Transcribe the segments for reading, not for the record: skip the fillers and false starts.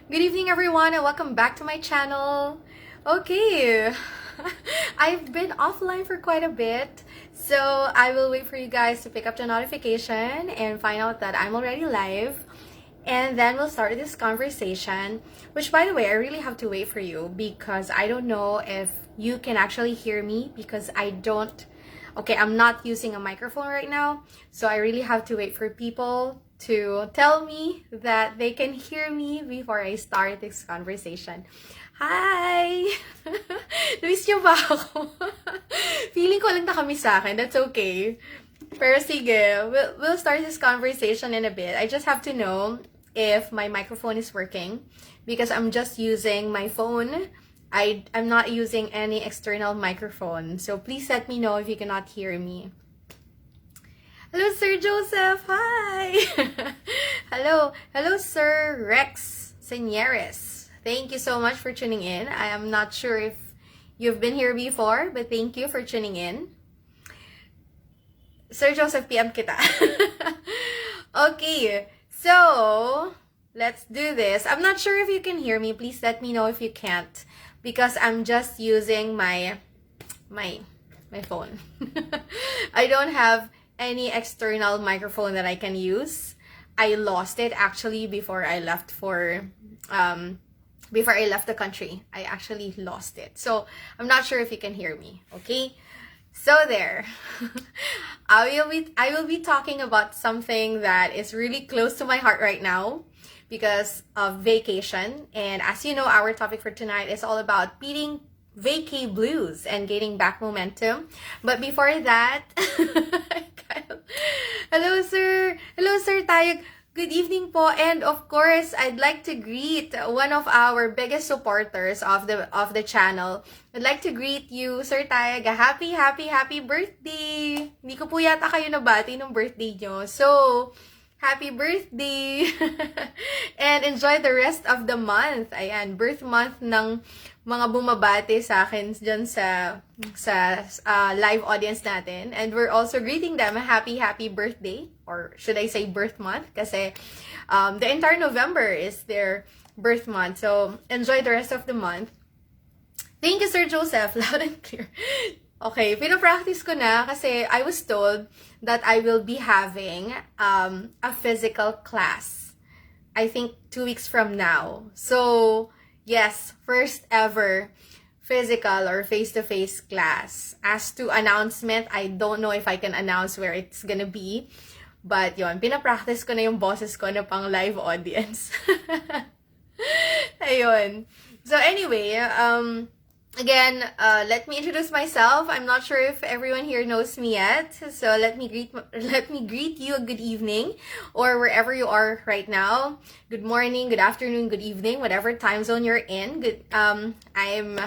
Good evening, everyone, and welcome back to my channel. Okay, I've been offline for quite a bit, so I will wait for you guys to pick up the notification and find out that I'm already live. And then we'll start this conversation, which, by the way, I really have to wait for you because I don't know if you can actually hear me because I don't. Okay, I'm not using a microphone right now, so I really have to wait for people to tell me that they can hear me before I start this conversation. Hi! Luis niyo ba ako? Feeling ko lang nakamiss sa akin. That's okay. Pero sige, we'll start this conversation in a bit. I just have to know if my microphone is working because I'm just using my phone. I'm not using any external microphone. So please let me know if you cannot hear me. Hello, Sir Joseph. Hi. Hello, Sir Rex Senieres. Thank you so much for tuning in. I am not sure if you've been here before, but thank you for tuning in. Sir Joseph, PM kita. Okay, so let's do this. I'm not sure if you can hear me. Please let me know if you can't, because I'm just using my phone. I don't have any external microphone that I can use. I lost it actually before I left the country. I actually lost it. So I'm not sure if you can hear me. Okay? So there. I will be talking about something that is really close to my heart right now because of vacation. And as you know, our topic for tonight is all about beating vacay blues and getting back momentum. But before that, hello sir Tayag. Good evening po, and of course, I'd like to greet one of our biggest supporters of the channel. I'd like to greet you, Sir Tayag. Happy birthday! Hindi ko po yata kayo nabati ng birthday nyo. So, happy birthday! And enjoy the rest of the month. Ayan, birth month ng mga bumabati sa akin dyan sa live audience natin. And we're also greeting them a happy birthday, or should I say birth month, kasi the entire November is their birth month. So enjoy the rest of the month. Thank you, Sir Joseph. Loud and clear. Okay, pinapractice ko na kasi I was told that I will be having a physical class. I think 2 weeks from now. So yes, first ever physical or face-to-face class. As to announcement, I don't know if I can announce where it's gonna be. But yon, pinapractice ko na yung boses ko na pang live audience. Ayun. So anyway, again, let me introduce myself. I'm not sure if everyone here knows me yet. So let me greet you a good evening, or wherever you are right now. Good morning, good afternoon, good evening, whatever time zone you're in. I'm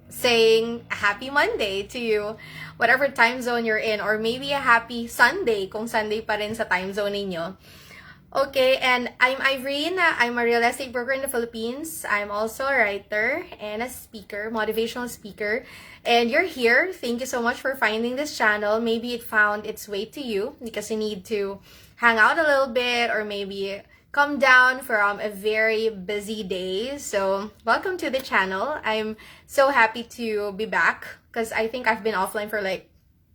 saying a happy Monday to you, whatever time zone you're in, or maybe a happy Sunday kung Sunday pa rin sa time zone ninyo. Okay, and I'm Irene. I'm a real estate broker in the Philippines. I'm also a writer and a speaker, motivational speaker. And you're here. Thank you so much for finding this channel. Maybe it found its way to you because you need to hang out a little bit, or maybe come down from a very busy day. So welcome to the channel. I'm so happy to be back because I think I've been offline for like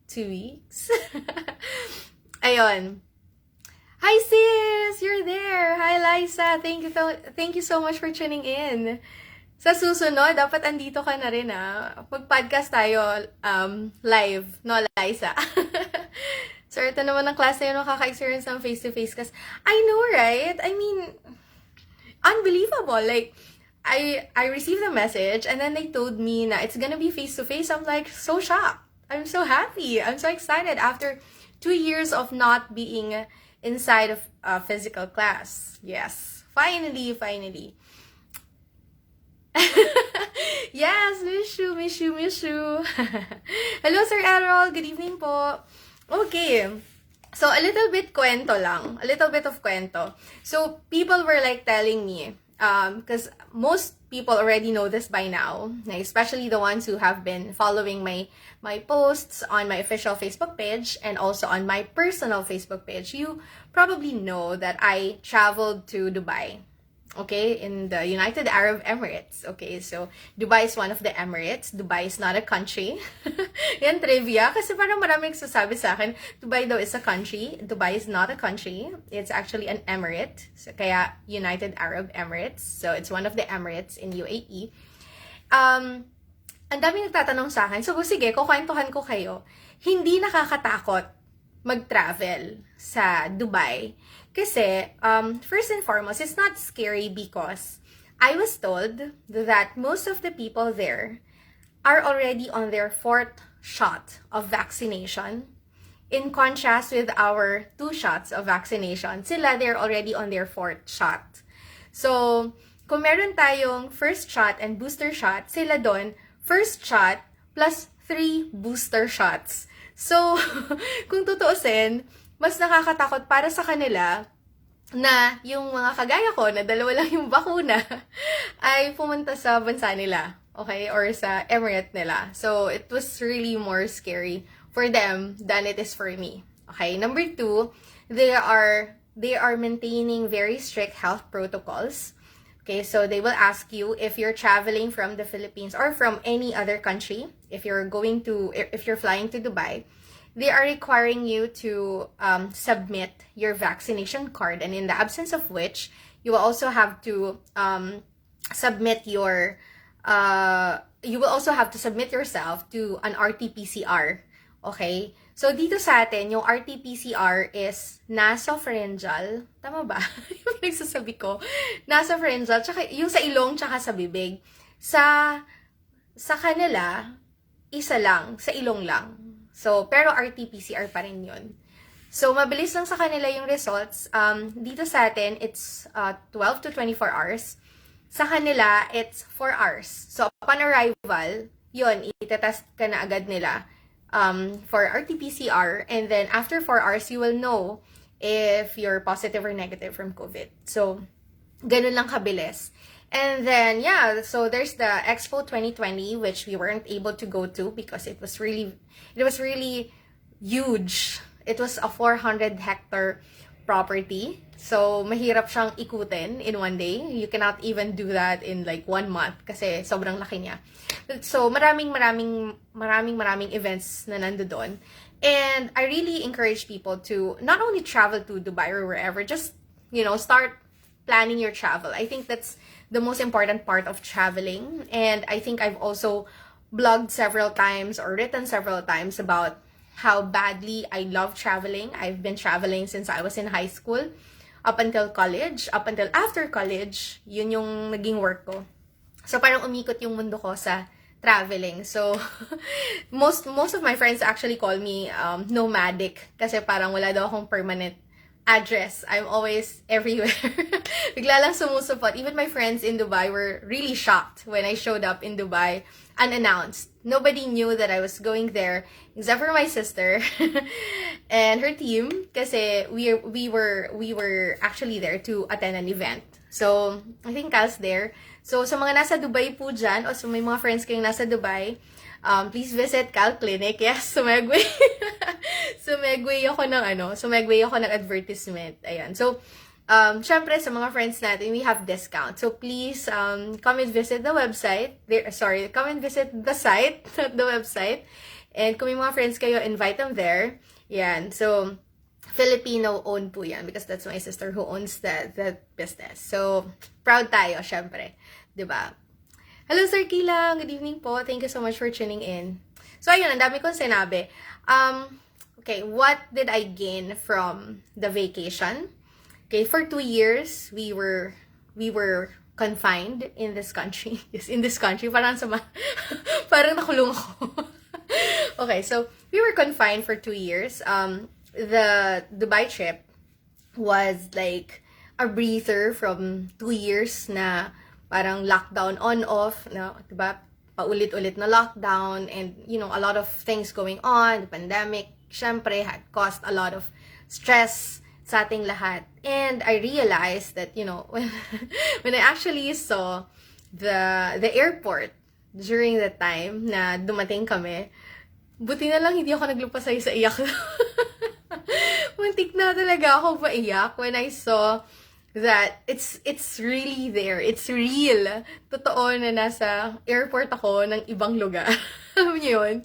2 weeks. Ayun. Hi sis! You're there! Hi Liza! Thank you so much for tuning in. Sa susunod, dapat andito ka na rin Mag-podcast tayo live, no Liza? So ito naman ang klase yun nakaka-experience ng face-to-face kasi I know, right? I mean, unbelievable. Like, I received a message and then they told me na it's gonna be face-to-face. I'm like so shocked. I'm so happy. I'm so excited after 2 years of not being inside of a physical class. Yes, finally. Yes, miss you. Hello, Sir Errol. Good evening po. Okay, so a little bit of kwento. So people were like telling me, because most people already know this by now, especially the ones who have been following my posts on my official Facebook page and also on my personal Facebook page. You probably know that I traveled to Dubai okay, in the United Arab Emirates. Okay, so Dubai is one of the Emirates. Dubai is not a country. Yan, trivia. Kasi parang maraming nagsasabi sa akin, Dubai daw is a country. Dubai is not a country. It's actually an emirate. So, kaya United Arab Emirates. So, it's one of the Emirates in UAE. Ang daming nagtatanong sa akin. So, sige, kukwentuhan ko kayo. Hindi nakakatakot mag-travel sa Dubai. Kasi, first and foremost, it's not scary because I was told that most of the people there are already on their 4th shot of vaccination. In contrast with our 2 shots of vaccination, they're already on their 4th shot. So, kung meron tayong first shot and booster shot, sila doon, first shot plus 3 booster shots. So, kung tutuusin, mas nakakatakot para sa kanila na yung mga kagaya ko na 2 lang yung bakuna ay pumunta sa bansa nila, okay? Or sa emirate nila. So, it was really more scary for them than it is for me. Okay? Number 2, they are maintaining very strict health protocols. Okay, so they will ask you if you're traveling from the Philippines or from any other country, if you're flying to Dubai, they are requiring you to submit your vaccination card, and in the absence of which, you will also have to submit yourself to an RT-PCR. Okay? So, dito sa atin, yung RT-PCR is nasopharyngeal. Tama ba? Yung nagsasabi ko. Nasopharyngeal, tsaka yung sa ilong, tsaka sa bibig. Sa kanila, isa lang, sa ilong lang. So, pero RT-PCR pa rin yun. So, mabilis lang sa kanila yung results. Dito sa atin, it's 12 to 24 hours. Sa kanila, it's 4 hours. So, upon arrival, yun, itetest ka na agad nila for RT-PCR. And then, after 4 hours, you will know if you're positive or negative from COVID. So, ganun lang kabilis. And then, yeah, so there's the Expo 2020, which we weren't able to go to because it was really huge. It was a 400-hectare property. So, mahirap siyang ikutin in one day. You cannot even do that in like 1 month kasi sobrang laki niya. So, maraming events na nando doon. And I really encourage people to not only travel to Dubai or wherever, just, start planning your travel. I think that's the most important part of traveling. And I think I've also blogged several times or written several times about how badly I love traveling. I've been traveling since I was in high school, up until college, up until after college, yun yung naging work ko. So, parang umikot yung mundo ko sa traveling. So, most of my friends actually call me nomadic kasi parang wala daw akong permanent address. I'm always everywhere. Bigla lang sumusupot. Even my friends in Dubai were really shocked when I showed up in Dubai unannounced. Nobody knew that I was going there except for my sister and her team kasi we were actually there to attend an event. So, I think Cal's there. So, sa mga nasa Dubai po dyan, o sa may mga friends kayong nasa Dubai, please visit Cal Clinic. Yes, sumegway. sumegway ako ng advertisement. Ayan. So, syempre, sa mga friends natin, we have discount. So, please, come and visit the website. Come and visit the site, not the website. And kung may mga friends kayo, invite them there. Yan. So, Filipino-owned po yan because that's my sister who owns that business. So, proud tayo, syempre. Diba? Hello, Sir Kilang. Good evening po. Thank you so much for tuning in. So, ayun, ang dami kong sinabi. Okay, what did I gain from the vacation? Okay, for 2 years, we were confined in this country. Yes, in this country. Parang parang nakulong ako. Okay, so, we were confined for 2 years. The Dubai trip was like a breather from 2 years na parang lockdown on-off, na, diba? Paulit-ulit na lockdown and, a lot of things going on. The pandemic, syempre, had caused a lot of stress sa ating lahat. And I realized that, when I actually saw the airport during the time na dumating kami, buti na lang hindi ako naglupasay sa iyak. Muntik na talaga ako maiyak when I saw that it's really there. It's real. Totoo na nasa airport ako ng ibang lugar. Alam niyo yun?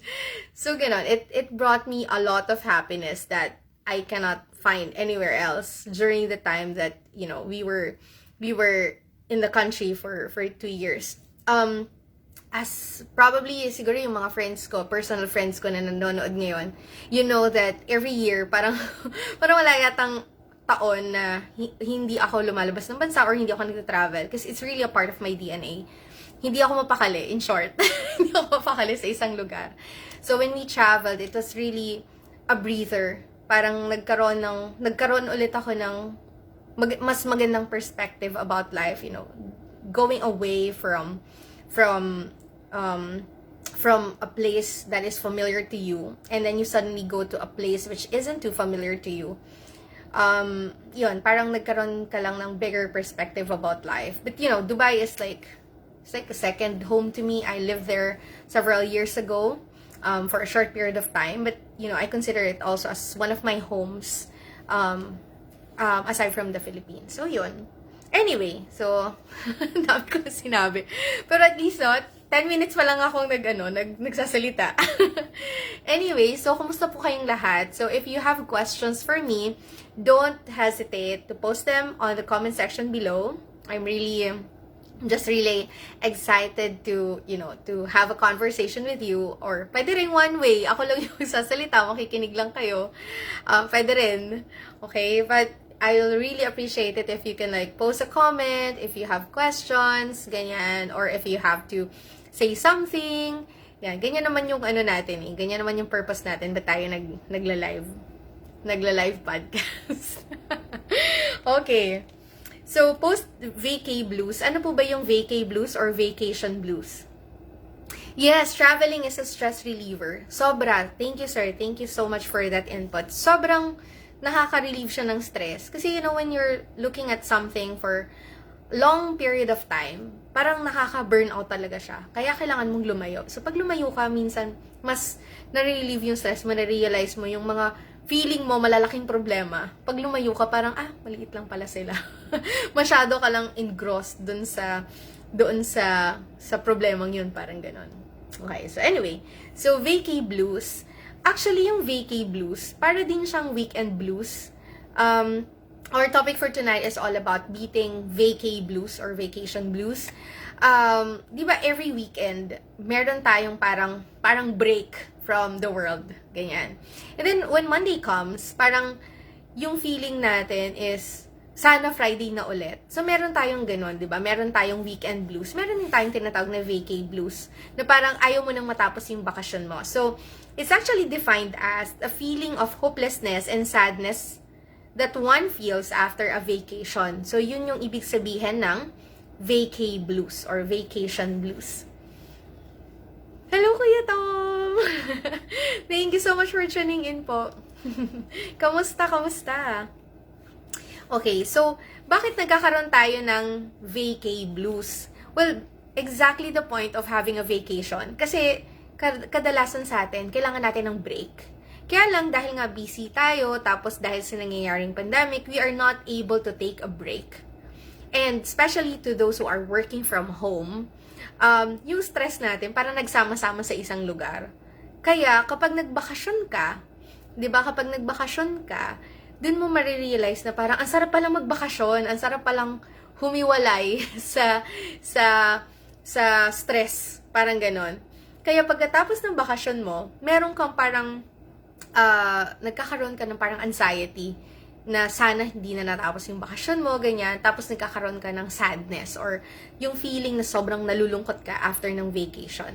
So, ganon. It brought me a lot of happiness that I cannot find anywhere else during the time that, we were in the country for 2 years. As probably siguro yung mga friends ko, personal friends ko na nanonood ngayon, you know that every year parang wala yatang taon na hindi ako lumalabas ng bansa or hindi ako nagta-travel because it's really a part of my DNA. Hindi ako mapakali, in short. Hindi ako mapakali sa isang lugar. So when we traveled, it was really a breather. Parang nagkaroon ulit ako ng mas magandang perspective about life, going away from a place that is familiar to you, and then you suddenly go to a place which isn't too familiar to you. Yun, parang nagkaroon ka lang ng bigger perspective about life. But Dubai is it's like a second home to me. I lived there several years ago, for a short period of time, but I consider it also as one of my homes, aside from the Philippines. So yun. Anyway, so, dami ko na sinabi. Pero at least, 10 minutes pa lang akong nagsasalita. Anyway, so, kumusta po kayong lahat? So, if you have questions for me, don't hesitate to post them on the comment section below. I'm just really excited to have a conversation with you, or pwede rin one way, ako lang yung sasalita, makikinig lang kayo. Pwede rin, okay? But, I'll really appreciate it if you can post a comment, if you have questions, ganyan, or if you have to say something. Yan, ganyan naman yung natin eh. Ganyan naman yung purpose natin, ba't tayo nagla-live podcast. Okay. So, post vacay blues. Ano po ba yung vacay blues or vacation blues? Yes, traveling is a stress reliever. Sobra. Thank you, sir. Thank you so much for that input. Sobrang nakaka-relieve siya ng stress. Kasi, when you're looking at something for long period of time, parang nakaka-burnout talaga siya. Kaya kailangan mong lumayo. So, pag lumayo ka, minsan, mas na-relieve yung stress mo, na-realize mo yung mga feeling mo, malalaking problema. Pag lumayo ka, parang, maliit lang pala sila. Masyado ka lang engrossed doon sa problemang yun, parang ganon. Okay, so anyway. So, vacay blues. Actually, yung vacay blues, para din siyang weekend blues. Our topic for tonight is all about beating vacay blues or vacation blues. Di ba every weekend, meron tayong parang break from the world. Ganyan. And then, when Monday comes, parang yung feeling natin is, sana Friday na ulit. So, meron tayong ganun, di ba? Meron tayong weekend blues. Meron din tayong tinatawag na vacay blues. Na parang ayaw mo nang matapos yung bakasyon mo. So, it's actually defined as a feeling of hopelessness and sadness that one feels after a vacation. So, yun yung ibig sabihin ng vacay blues or vacation blues. Hello, Kuya Tom! Thank you so much for tuning in po. Kamusta? Okay, so, bakit nagkakaroon tayo ng vacay blues? Well, exactly the point of having a vacation. Kasi, kadalasan sa atin, kailangan natin ng break. Kaya lang, dahil nga busy tayo, tapos dahil sa nangyayaring pandemic, we are not able to take a break. And especially to those who are working from home, yung stress natin, parang nagsama-sama sa isang lugar. Kaya, kapag nagbakasyon ka, di ba, dun mo marirealize na parang ang sarap palang magbakasyon, ang sarap palang humiwalay sa stress, parang ganon. Kaya pagkatapos ng bakasyon mo, meron kang parang nagkakaroon ka ng parang anxiety na sana hindi na natapos yung bakasyon mo, ganyan. Tapos nagkakaroon ka ng sadness or yung feeling na sobrang nalulungkot ka after ng vacation.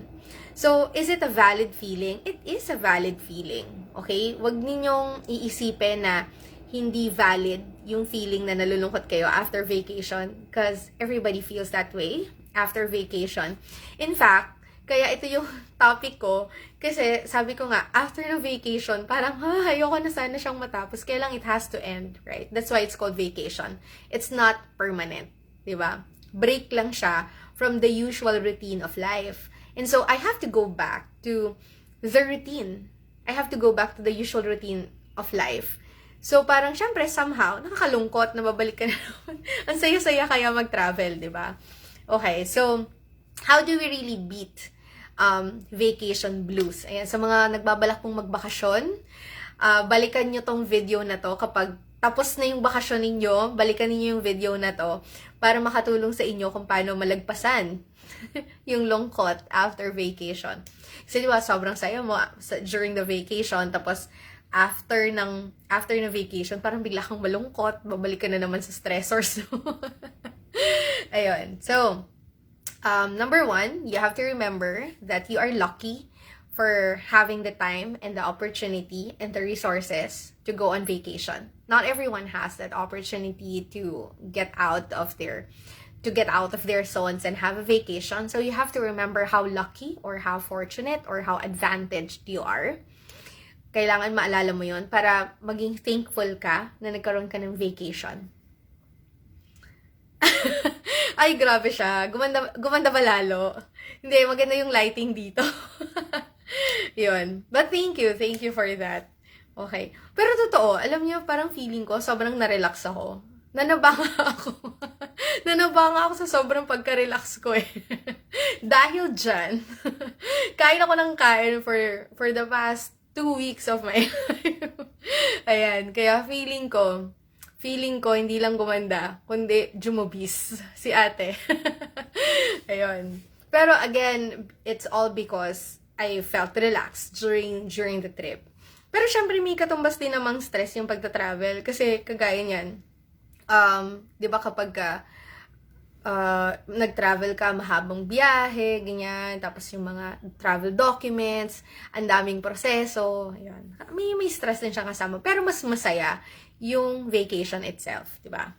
So, is it a valid feeling? It is a valid feeling. Okay? Huwag ninyong iisipin na hindi valid yung feeling na nalulungkot kayo after vacation because everybody feels that way after vacation. In fact, kaya ito yung topic ko kasi sabi ko nga, after ng vacation, parang ayoko na sana siyang matapos. Kaya lang it has to end, right? That's why it's called vacation. It's not permanent, di ba? Break lang siya from the usual routine of life. And so, I have to go back to the routine. I have to go back to the usual routine of life. So, parang syempre, somehow, nakakalungkot na babalik ka na naman. Ang saya-saya kaya mag-travel, di ba? Okay, so, how do we really beat vacation blues? Ayan, sa mga nagbabalak pong magbakasyon, balikan nyo tong video na to kapag tapos na yung bakasyon ninyo, balikan niyo yung video na to para makatulong sa inyo kung paano malagpasan yung lungkot after vacation. Kasi di ba, sobrang saya mo during the vacation, tapos after ng vacation, parang bigla kang malungkot, babalik ka na naman sa stressors. Ayun. So, number 1, you have to remember that you are lucky for having the time and the opportunity and the resources to go on vacation. Not everyone has that opportunity to get out of their zones and have a vacation. So you have to remember how lucky or how fortunate or how advantaged you are. Kailangan maalala mo yun para maging thankful ka na nagkaroon ka ng vacation. Ay, grabe siya. Gumanda ba lalo? Hindi, maganda yung lighting dito. Yun. But thank you for that. Okay. Pero totoo, alam niyo, parang feeling ko, sobrang na-relax ako. Nanabanga ako. Nanabanga ako sa sobrang pagka-relax ko eh. Dahil dyan, kain ako ng kain for the past 2 weeks of my life. Ayan. Kaya feeling ko, hindi lang gumanda, kundi jumubis si ate. Ayun. Pero again, it's all because I felt relaxed during the trip. Pero syempre, may katumbas din namang stress yung pagta-travel. Kasi kagaya niyan, di ba kapag nag-travel ka, mahabang biyahe, ganyan, tapos yung mga travel documents, ang daming proseso, ayun. May stress din siya kasama. Pero mas masaya yung vacation itself, di ba?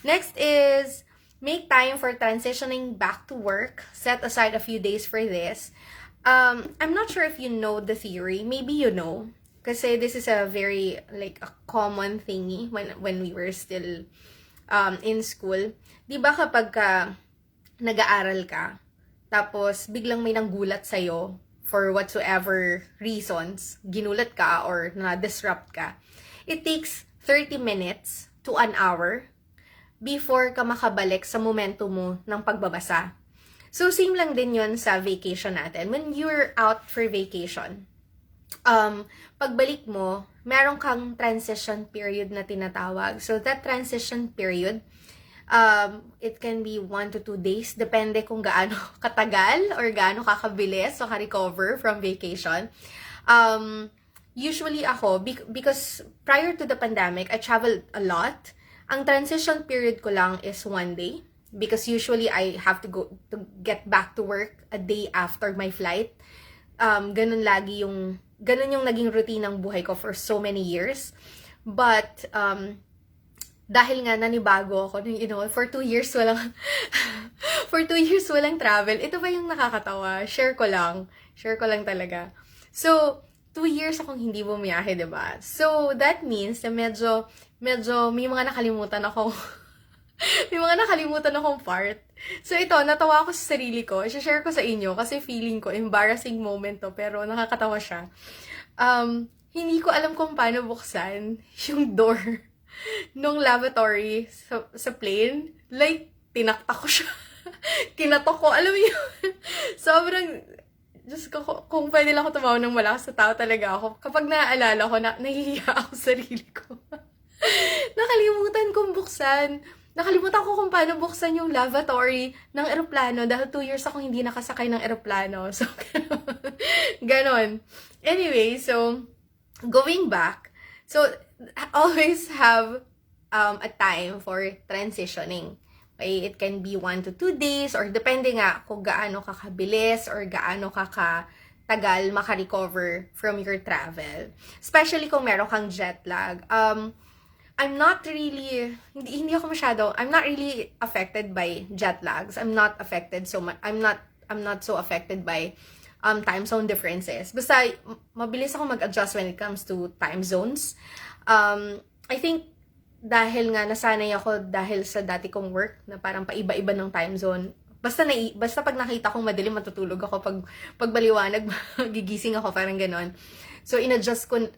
Next is, make time for transitioning back to work. Set aside a few days for this. I'm not sure if you know the theory. Maybe you know. Kasi this is a very, like, a common thingy when we were still in school. Di ba kapag nag-aaral ka, tapos biglang may nanggulat sa'yo for whatsoever reasons, ginulat ka or na-disrupt ka, it takes 30 minutes to an hour before ka makabalik sa momento mo ng pagbabasa. So, same lang din yun sa vacation natin. When you're out for vacation, pagbalik mo, meron kang transition period na tinatawag. So, that transition period, it can be 1 to 2 days, depende kung gaano katagal or gaano kakabilis o ka-recover from vacation. Usually ako, because prior to the pandemic, I traveled a lot. Ang transition period ko lang is 1 day. Because usually I have to get back to work a day after my flight. Ganun yung naging routine ng buhay ko for so many years. But, dahil nga nanibago ako, for 2 years walang, for 2 years walang travel, ito ba yung nakakatawa? Share ko lang talaga. So, 2 years akong hindi bumiyahe, diba? So, that means na medyo may mga nakalimutan akong part. So ito, natawa ako sa sarili ko. I-share ko sa inyo kasi feeling ko embarrassing moment to, pero nakakatawa siya. Hindi ko alam kung paano buksan yung door nung lavatory sa plane. Like, tinaktak ko siya. Kinatok ko. Alam mo yun? Sobrang, just kung pwede lang ako tumawa ng malakas sa tao talaga ako. Kapag naaalala ko, nahihiya ako sa sarili ko. Nakalimutan kong buksan. Nakalimutan ko kung paano buksan yung lavatory ng eroplano dahil 2 years akong hindi nakasakay ng eroplano. So, ganon. Anyway, so, going back, so, always have a time for transitioning. Okay? It can be 1 to 2 days or depende nga kung gaano kakabilis or gaano katagal makarecover from your travel. Especially kung meron kang jet lag. I'm not really affected by jet lags. I'm not affected so much. I'm not so affected by time zone differences. Basta mabilis ako mag-adjust when it comes to time zones. I think dahil nga nasanay ako dahil sa dati kong work na parang paiba-iba ng time zone. Basta pag nakita kong madilim, matutulog ako. Pag baliwanag, gigising ako, parang ganon. So, in-adjust ko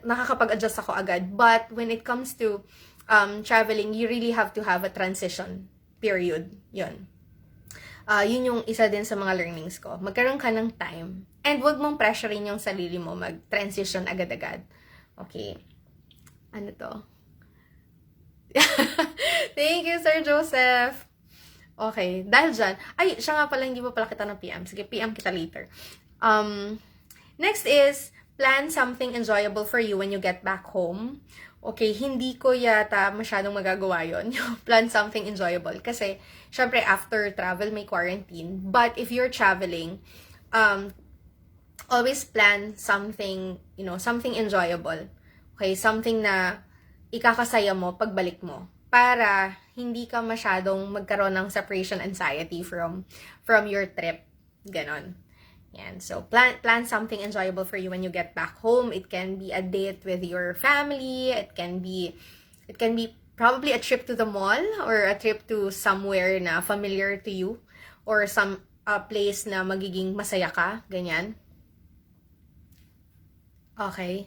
nakakapag-adjust ako agad. But when it comes to traveling, you really have to have a transition period. Yun. Yun yung isa din sa mga learnings ko. Magkaroon ka ng time. And wag mong pressurein yung sarili mo mag-transition agad-agad. Okay. Ano to? Thank you, Sir Joseph. Okay. Dahil dyan, ay, siya nga pala, hindi pa pala kita ng PM. Sige, PM kita later. Next is, plan something enjoyable for you when you get back home. Okay, hindi ko yata masyadong magagawa yun. Plan something enjoyable. Kasi, syempre, after travel, may quarantine. But if you're traveling, always plan something, something enjoyable. Okay, something na ikakasaya mo pagbalik mo. Para hindi ka masyadong magkaroon ng separation anxiety from your trip. Ganon. Yan. So, plan something enjoyable for you when you get back home. It can be a date with your family. It can be probably a trip to the mall or a trip to somewhere na familiar to you or some place na magiging masaya ka. Ganyan. Okay.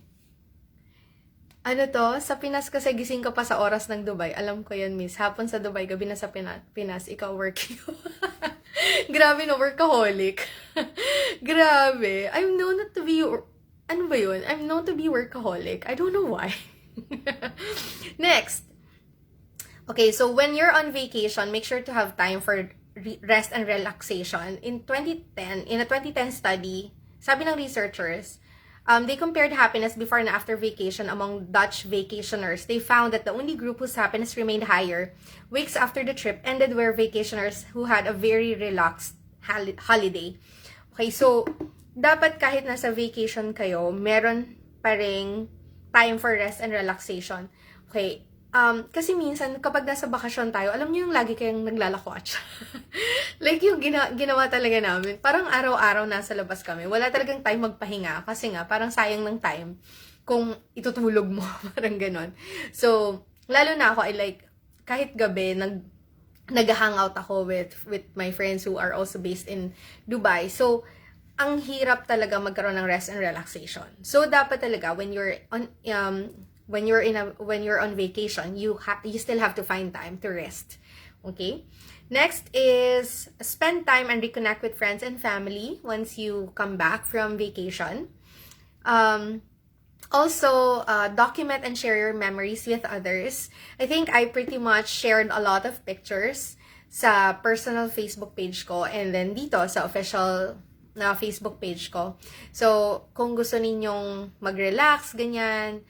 Ano to? Sa Pinas kasi gising ka pa sa oras ng Dubai. Alam ko yan, miss. Hapon sa Dubai, gabi na sa Pinas. Ikaw working. Grabe no, workaholic. Grabe. I'm known to be, ano ba yun? I'm known to be workaholic. I don't know why. Next. Okay, so when you're on vacation, make sure to have time for rest and relaxation. In a 2010 study, sabi ng researchers, they compared happiness before and after vacation among Dutch vacationers. They found that the only group whose happiness remained higher weeks after the trip ended were vacationers who had a very relaxed holiday. Okay, so dapat kahit nasa vacation kayo, meron pa ring time for rest and relaxation. Okay, kasi minsan kapag nasa bakasyon tayo, alam niyo yung lagi kayong naglalakwatch. Like yung ginawa talaga namin. Parang araw-araw nasa labas kami. Wala talagang time magpahinga. Kasi nga, parang sayang ng time kung itutulog mo. Parang ganon. So, lalo na ako, kahit gabi, nag-hangout ako with my friends who are also based in Dubai. So, ang hirap talaga magkaroon ng rest and relaxation. So, dapat talaga, when you're on vacation, you still have to find time to rest. Okay? Next is spend time and reconnect with friends and family once you come back from vacation. Also, document and share your memories with others. I think I pretty much shared a lot of pictures sa personal Facebook page ko and then dito sa official na Facebook page ko. So, kung gusto ninyong mag-relax, ganyan,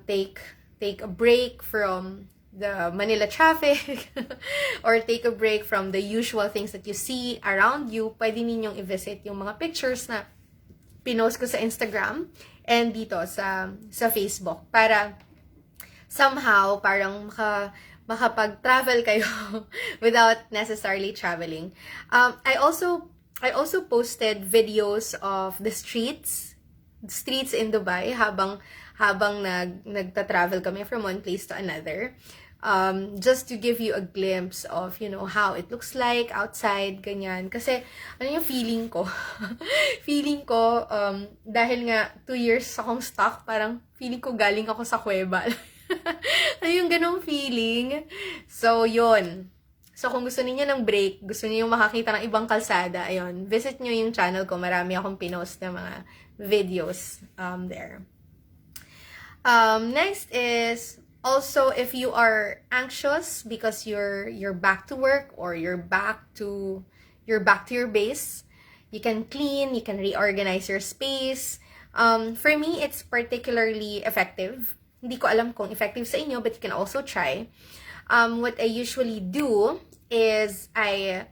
take a break from the Manila traffic or take a break from the usual things that you see around you, pwede ninyong i-visit yung mga pictures na pinost ko sa Instagram and dito sa Facebook para somehow parang makapag-travel kayo without necessarily traveling. I also posted videos of the streets in Dubai habang nagta-travel kami from one place to another. Just to give you a glimpse of, how it looks like outside, ganyan. Kasi, yung feeling ko? Feeling ko, dahil nga 2 years akong stuck, parang feeling ko galing ako sa kuweba. Yung ganong feeling. So, yun. So, kung gusto niyo ng break, gusto niyo makakita ng ibang kalsada, ayun, visit niyo yung channel ko. Marami akong pinost na mga videos there. Next is also if you are anxious because you're back to work or you're back to your base, you can clean, you can reorganize your space. For me, it's particularly effective. Hindi ko alam kung effective sa inyo, but you can also try. What I usually do is I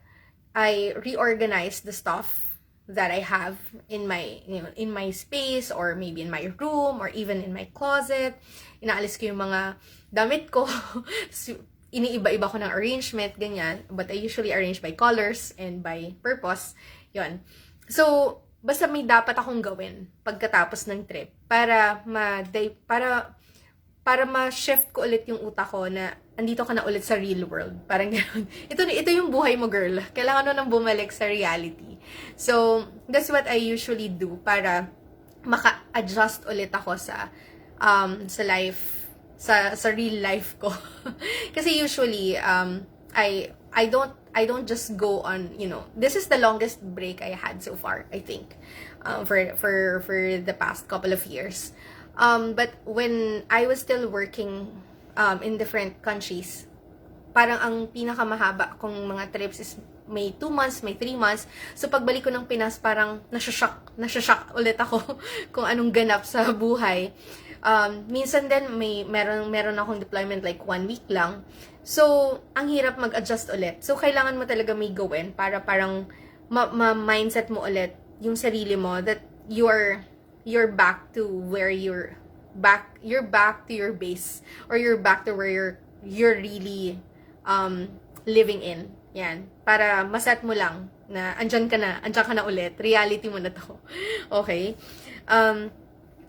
reorganize the stuff that I have in my space or maybe in my room or even in my closet. Inaalis ko yung mga damit ko. Iniiba-iba ko ng arrangement, ganyan. But I usually arrange by colors and by purpose. Yun. So, basta may dapat akong gawin pagkatapos ng trip para ma-shift ko ulit yung utak ko na andito ka na ulit sa real world. Parang gano'n. Ito yung buhay mo, girl. Kailangan mo nang bumalik sa reality. So, that's what I usually do para maka-adjust ulit ako sa life, sa real life ko. Kasi usually, I don't just go on, this is the longest break I had so far, I think, for the past couple of years. But when I was still working in different countries, parang ang pinakamahaba kong mga trips is may 2 months, may 3 months. So, pagbalik ko ng Pinas, parang nasashock ulit ako kung anong ganap sa buhay. Minsan din, meron akong deployment like 1 week lang. So, ang hirap mag-adjust ulit. So, kailangan mo talaga may gawin para parang mindset mo ulit yung sarili mo that you're back to where you're back to your base, or you're back to where you're really living in. Yan. Para maset mo lang na andyan ka na ulit. Reality mo na to. Okay?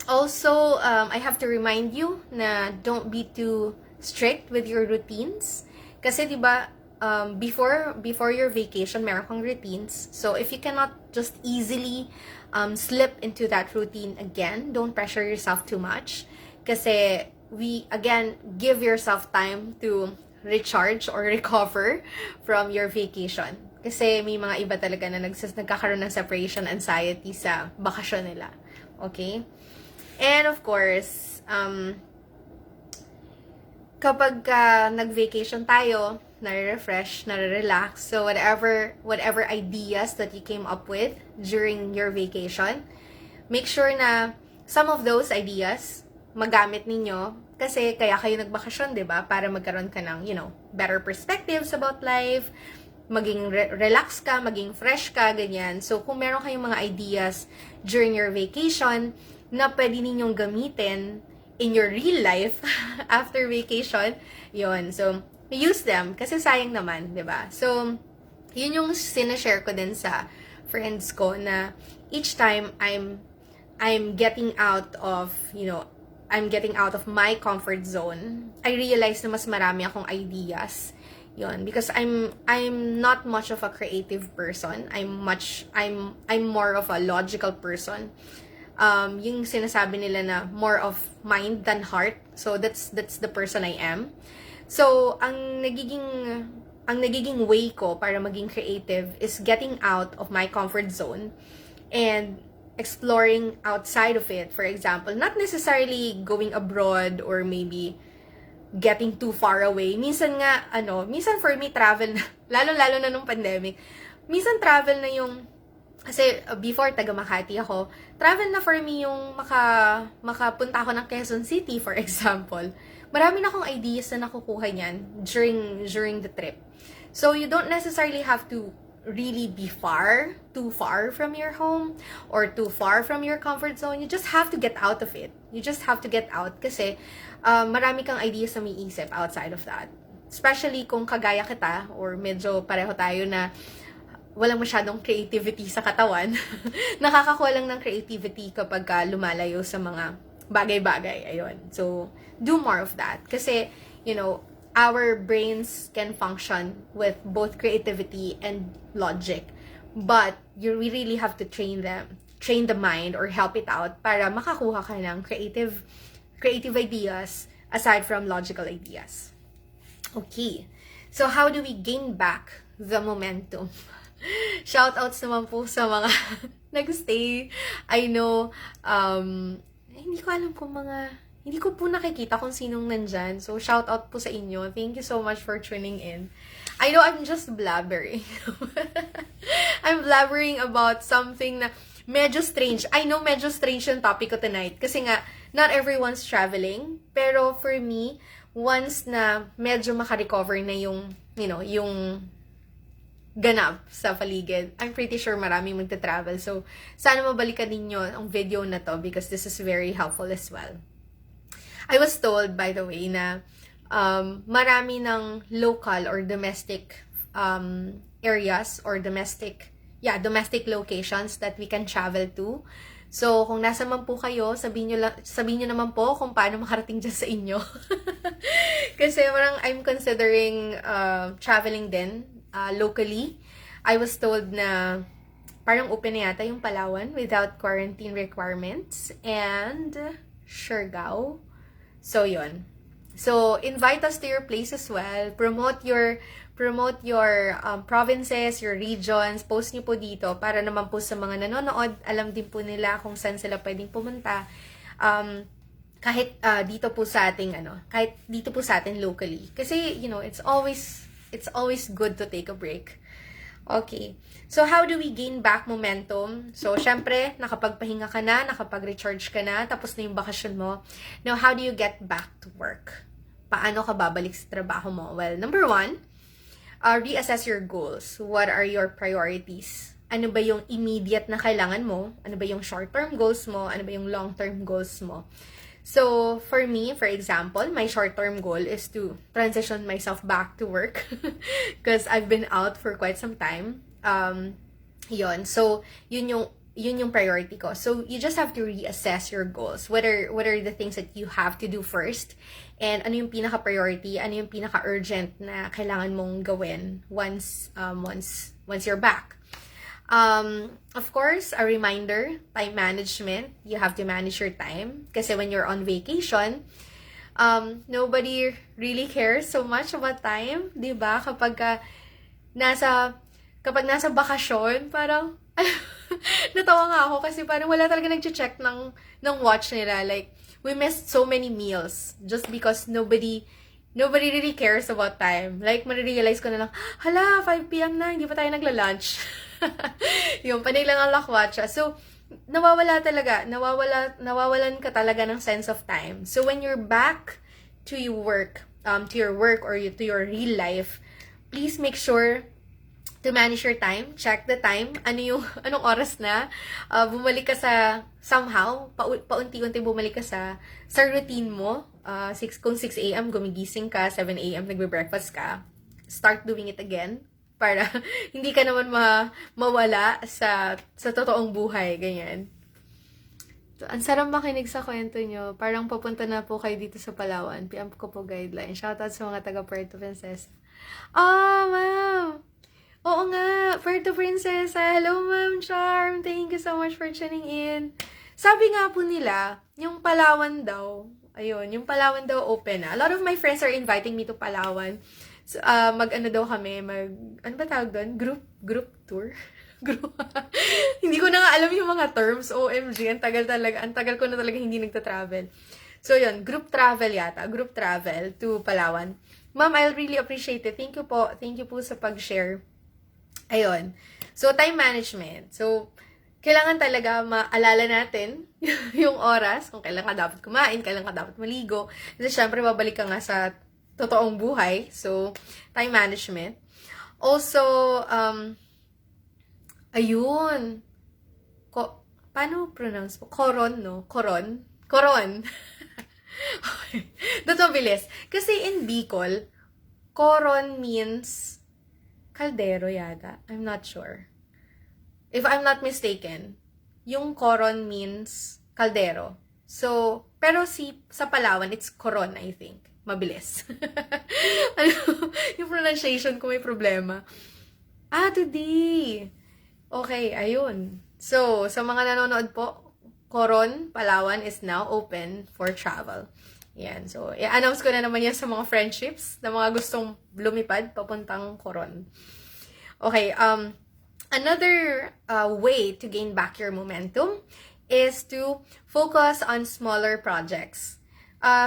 Also, I have to remind you na don't be too strict with your routines. Kasi, di ba, before your vacation, meron kang routines. So, if you cannot just easily slip into that routine again, don't pressure yourself too much. Kasi, again, give yourself time to recharge or recover from your vacation. Kasi may mga iba talaga na nagkakaroon ng separation anxiety sa bakasyon nila. Okay? And of course, kapag nag-vacation tayo, nare-refresh, nare-relax, so whatever ideas that you came up with during your vacation, make sure na some of those ideas magamit ninyo. Kasi kaya kayo nagbakasyon, 'di ba? Para magkaroon ka ng, better perspectives about life, maging relax ka, maging fresh ka, ganyan. So, kung meron kayong mga ideas during your vacation na pwede ninyong gamitin in your real life after vacation, yun. So, use them kasi sayang naman, 'di ba? So, yun yung sinashare ko din sa friends ko na each time I'm getting out of, I'm getting out of my comfort zone, I realize na mas marami akong ideas. Yun, because I'm not much of a creative person. I'm more of a logical person. Yung sinasabi nila na more of mind than heart. So that's the person I am. So ang nagiging way ko para maging creative is getting out of my comfort zone and exploring outside of it. For example, not necessarily going abroad or maybe getting too far away. Minsan for me, travel na, lalo na nung pandemic, minsan travel na yung, kasi before, taga Makati ako, travel na for me yung makapunta ako ng Quezon City, for example. Marami na akong ideas na nakukuha niyan during the trip. So, you don't necessarily have to really be too far from your home or too far from your comfort zone. You just have to get out of it. You just have to get out kasi marami kang ideas na may isip outside of that. Especially kung kagaya kita or medyo pareho tayo na walang masyadong creativity sa katawan. Nakakakuha lang ng creativity kapag lumalayo sa mga bagay-bagay. Ayun. So, do more of that. Kasi, our brains can function with both creativity and logic. But we really have to train the mind or help it out para makakuha ka ng creative ideas aside from logical ideas. Okay. So, how do we gain back the momentum? Shoutouts naman po sa mga nagstay. I know, hindi ko alam kung hindi ko po nakikita kung sinong nandyan. So, shout out po sa inyo. Thank you so much for tuning in. I know I'm just blabbering. I'm blabbering about something na medyo strange. I know medyo strange yung topic ko tonight. Kasi nga, not everyone's traveling. Pero for me, once na medyo makarecover na yung ganap sa paligid, I'm pretty sure maraming magta-travel. So, sana mabalikan ninyo ang video na to because this is very helpful as well. I was told, by the way, na marami ng local or domestic areas or domestic locations that we can travel to. So, kung nasa man po kayo, sabihin nyo naman po kung paano makarating dyan sa inyo. Kasi parang I'm considering traveling din locally. I was told na parang open na yata yung Palawan without quarantine requirements, and Siargao. So, yun. So, invite us to your place as well. Promote your provinces, your regions. Post niyo po dito para naman po sa mga nanonood, alam din po nila kung saan sila pwedeng pumunta. Kahit dito po sa ating kahit dito po sa atin locally. Kasi, it's always good to take a break. Okay. So, how do we gain back momentum? So, syempre, nakapagpahinga ka na, nakapag-recharge ka na, tapos na yung bakasyon mo. Now, how do you get back to work? Paano ka babalik sa trabaho mo? Well, number 1, reassess your goals. What are your priorities? Ano ba yung immediate na kailangan mo? Ano ba yung short-term goals mo? Ano ba yung long-term goals mo? So, for me, for example, my short-term goal is to transition myself back to work because I've been out for quite some time. Yun. So, yun yung priority ko. So, you just have to reassess your goals. What are the things that you have to do first? And ano yung pinaka-priority? Ano yung pinaka-urgent na kailangan mong gawin once you're back? Of course, a reminder, time management. You have to manage your time. Kasi when you're on vacation, nobody really cares so much about time. Diba? Kapag nasa bakasyon, parang, natawa nga ako kasi parang wala talaga nag-check ng watch nila. Like, we missed so many meals just because nobody really cares about time. Like, marirealize ko na lang, hala, 5 p.m. na, hindi pa tayo nagla-lunch. Yung panay lang ang lakwatsa. So, nawawalan ka talaga ng sense of time. So, when you're back to your work or to your real life, please make sure to manage your time. Check the time. Anong oras na? Bumalik ka sa, somehow, paunti-unti bumalik ka sa routine mo. Kung 6 a.m. gumigising ka, 7 a.m. nagbe-breakfast ka, start doing it again para hindi ka naman mawala sa totoong buhay, ganyan. So, ang sarap makinig sa kwento nyo. Parang papunta na po kayo dito sa Palawan. PM ko po guideline. Shoutout sa mga taga Puerto Princesa. Ma'am! Oo nga, Puerto Princesa. Hello, Ma'am Charm. Thank you so much for tuning in. Sabi nga po nila, yung Palawan daw, yung Palawan daw open na. A lot of my friends are inviting me to Palawan. So, daw kami, ano ba tawag doon? Group tour? Hindi ko na nga alam yung mga terms. OMG, ang tagal ko na talaga hindi nagta-travel. So, yun, group travel to Palawan. Ma'am, I'll really appreciate it. Thank you po sa pag-share. Ayun. So, time management. So, kailangan talaga maalala natin yung oras, kung kailan ka dapat kumain, kailan ka dapat maligo. Kasi syempre, babalik ka nga sa totoong buhay. So, time management. Also, ayun. Paano pronounce mo? Coron, no? Coron. Okay. That's mabilis. Kasi in Bicol, coron means kaldero yata. I'm not sure. If I'm not mistaken, yung coron means kaldero. So, pero sa Palawan, it's coron, I think. Mabilis. Yung pronunciation ko may problema. Today. Okay, ayun. So, sa mga nanonood po, Coron, Palawan is now open for travel. Yan. So, i-announce ko na naman yan sa mga friendships na mga gustong lumipad papuntang Coron. Okay, another way to gain back your momentum is to focus on smaller projects.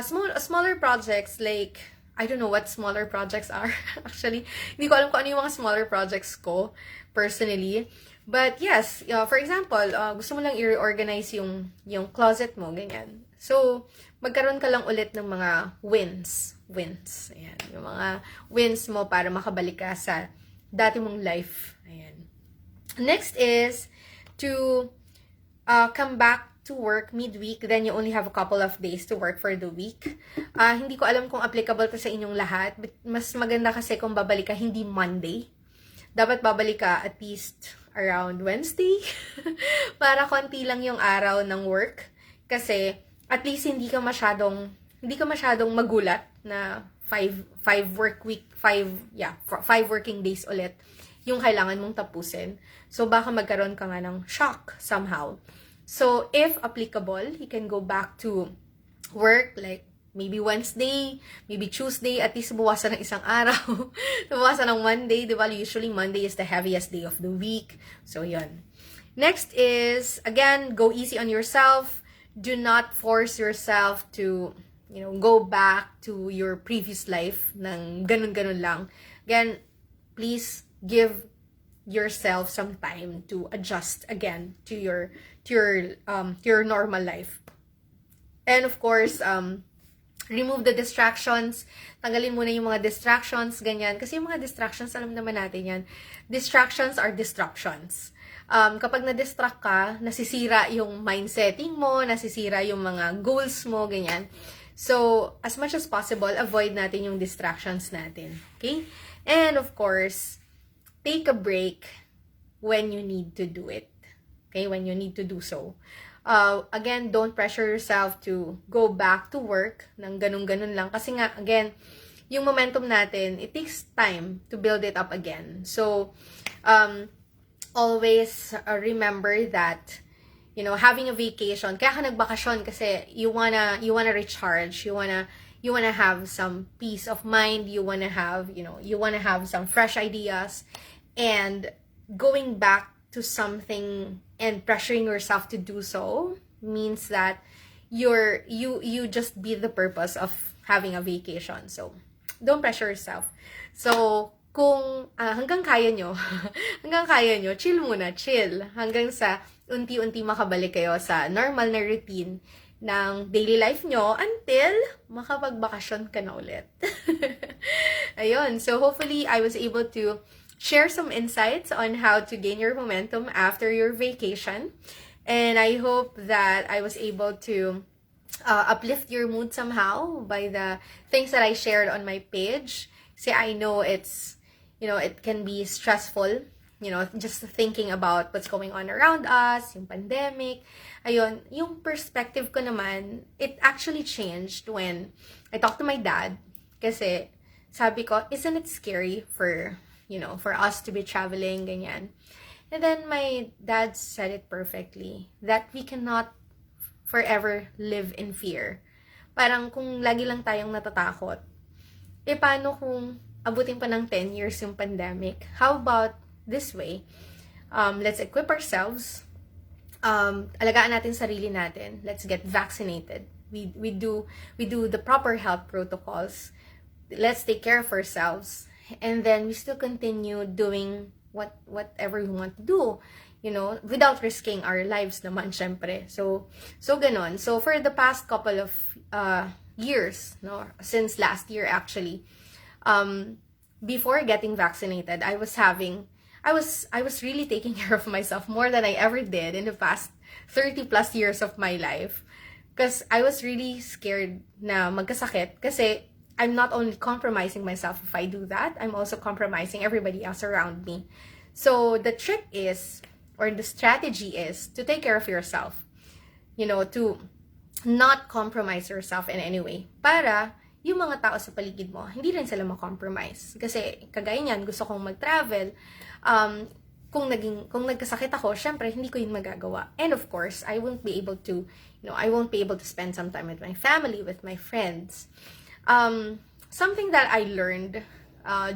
Smaller projects like, I don't know what smaller projects are. Actually, hindi ko alam kung ano yung mga smaller projects ko, personally. But yes, for example, gusto mo lang i-reorganize yung closet mo, ganyan. So, magkaroon ka lang ulit ng mga wins. Ayan, yung mga wins mo para makabalik ka sa dati mong life. Ayan. Next is to come back to work midweek, then you only have a couple of days to work for the week. Hindi ko alam kung applicable to sa inyong lahat, but mas maganda kasi kung babalik ka hindi Monday. Dapat babalik ka at least around Wednesday para konti lang yung araw ng work. Kasi at least hindi ka masyadong magulat na 5 working days ulit yung kailangan mong tapusin. So, baka magkaroon ka nga ng shock somehow. So, if applicable, you can go back to work like maybe Wednesday, maybe Tuesday, at least buwasan ng isang araw. Buwasan ng Monday, di ba? Usually Monday is the heaviest day of the week. So, yun. Next is, again, go easy on yourself. Do not force yourself to, go back to your previous life ng ganun-ganun lang. Again, please give yourself some time to adjust again to your normal life. And of course, remove the distractions. Tanggalin muna yung mga distractions, ganyan. Kasi yung mga distractions, alam naman natin yan. Distractions are disruptions. Kapag na-distract ka, nasisira yung mindsetting mo, nasisira yung mga goals mo, ganyan. So, as much as possible, avoid natin yung distractions natin. Okay? And of course, take a break when you need to do it. Okay? When you need to do so. Again, don't pressure yourself to go back to work ng ganun-ganun lang. Kasi nga, again, yung momentum natin, it takes time to build it up again. So, always remember that, having a vacation, kaya ka nagbakasyon kasi you wanna recharge, you wanna have some peace of mind, you wanna have some fresh ideas, and going back to something and pressuring yourself to do so means that you just be the purpose of having a vacation. So don't pressure yourself. So kung hanggang kaya nyo chill muna, chill hanggang sa unti-unti makabalik kayo sa normal na routine ng daily life nyo until makapagbakasyon ka na ulit. Ayun, so hopefully I was able to share some insights on how to gain your momentum after your vacation. And I hope that I was able to uplift your mood somehow by the things that I shared on my page. See, I know it can be stressful, just thinking about what's going on around us, yung pandemic. Ayun, yung perspective ko naman, it actually changed when I talked to my dad. Kasi sabi ko, isn't it scary for us to be traveling, ganyan. And then my dad said it perfectly, that we cannot forever live in fear. Parang kung lagi lang tayong natatakot, paano kung abutin pa ng 10 years yung pandemic? How about this way? Let's equip ourselves, alagaan natin sarili natin, let's get vaccinated. We do the proper health protocols, let's take care of ourselves, and then we still continue doing whatever we want to do, without risking our lives naman, syempre. So ganon. So for the past couple of years, since last year actually, before getting vaccinated, I was really taking care of myself more than I ever did in the past 30 plus years of my life. Because I was really scared na magkasakit kasi I'm not only compromising myself if I do that, I'm also compromising everybody else around me. So the trick is, or the strategy is, to take care of yourself. To not compromise yourself in any way. Para yung mga tao sa paligid mo, hindi rin sila ma-compromise. Kasi kagaya niyan, gusto kong mag-travel. Kung nagkasakit ako, syempre hindi ko yun magagawa. And of course, I won't be able to spend some time with my family, with my friends. Something that I learned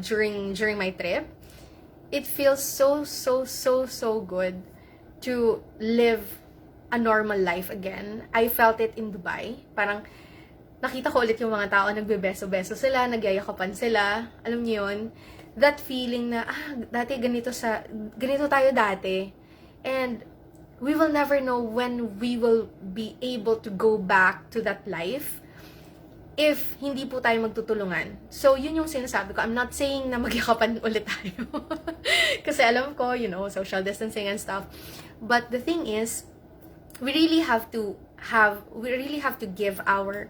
during my trip, it feels so good to live a normal life again. I felt it in Dubai. Parang nakita ko ulit yung mga tao, nagbebeso-beso sila, nagyayakapan sila. Alam niyo yun? That feeling na, ganito tayo dati. And we will never know when we will be able to go back to that life if hindi po tayo magtutulungan. So, yun yung sinasabi ko. I'm not saying na magyakapan ulit tayo. Kasi alam ko, social distancing and stuff. But the thing is, we really have to give our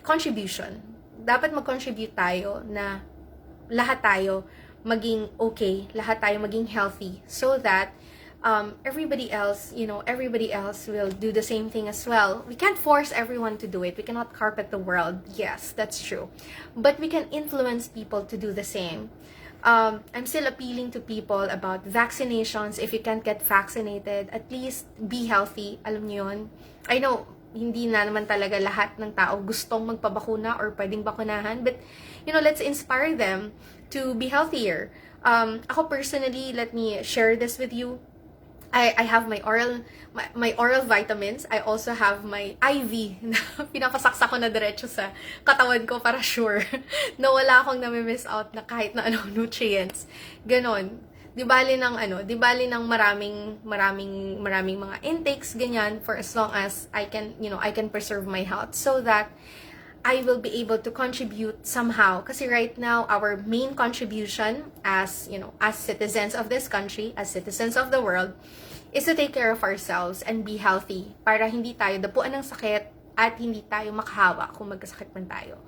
contribution. Dapat mag-contribute tayo na lahat tayo maging okay, lahat tayo maging healthy, so that everybody else will do the same thing as well. We can't force everyone to do it. We cannot carpet the world. Yes, that's true. But we can influence people to do the same. I'm still appealing to people about vaccinations. If you can't get vaccinated, at least be healthy. Alam niyo yun? I know, hindi na naman talaga lahat ng tao gustong magpabakuna or pwedeng bakunahan. But, let's inspire them to be healthier. Ako personally, let me share this with you. I have my oral vitamins. I also have my IV na pinapasaksa ko na diretso sa katawan ko para sure na wala akong nami-miss out na kahit na anong nutrients. Ganon. Di bali ng maraming mga intakes ganyan for as long as I can preserve my health so that I will be able to contribute somehow. Kasi right now, our main contribution as citizens of this country, as citizens of the world, is to take care of ourselves and be healthy para hindi tayo dapuan ng sakit at hindi tayo makahawa kung magkasakit man tayo.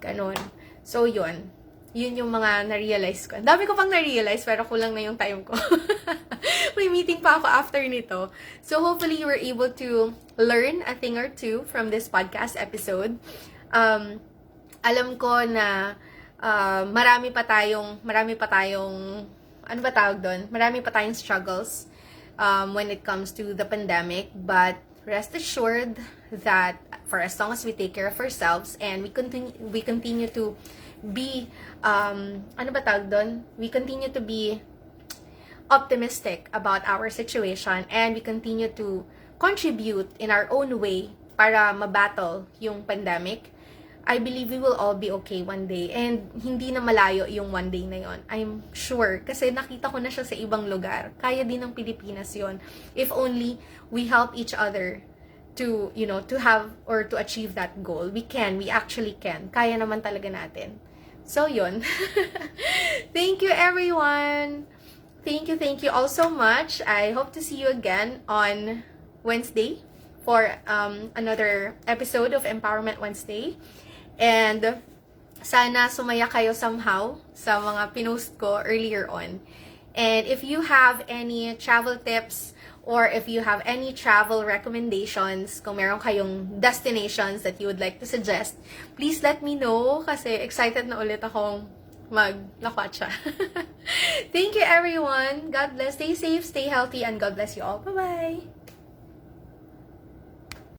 Ganon. So, yun yung mga na-realize ko. Ang dami ko pang na-realize pero kulang na yung time ko. May meeting pa ako after nito. So, hopefully, you were able to learn a thing or two from this podcast episode. Alam ko na marami pa tayong ano ba tawag doon? Marami pa tayong struggles when it comes to the pandemic, but rest assured that for as long as we take care of ourselves and we continue to be we continue to be optimistic about our situation and we continue to contribute in our own way para mabattle yung pandemic, I believe we will all be okay one day. And hindi na malayo yung one day na yon. I'm sure. Kasi nakita ko na siya sa ibang lugar. Kaya din ng Pilipinas yon. If only we help each other to, to have or to achieve that goal. We can. We actually can. Kaya naman talaga natin. So, yon. Thank you, everyone. Thank you all so much. I hope to see you again on Wednesday for another episode of Empowerment Wednesday. And sana sumaya kayo somehow sa mga pinost ko earlier on. And if you have any travel tips or if you have any travel recommendations, kung meron kayong destinations that you would like to suggest, please let me know kasi excited na ulit akong maglakwatsa. Thank you everyone. God bless. Stay safe, stay healthy, and God bless you all. Bye-bye.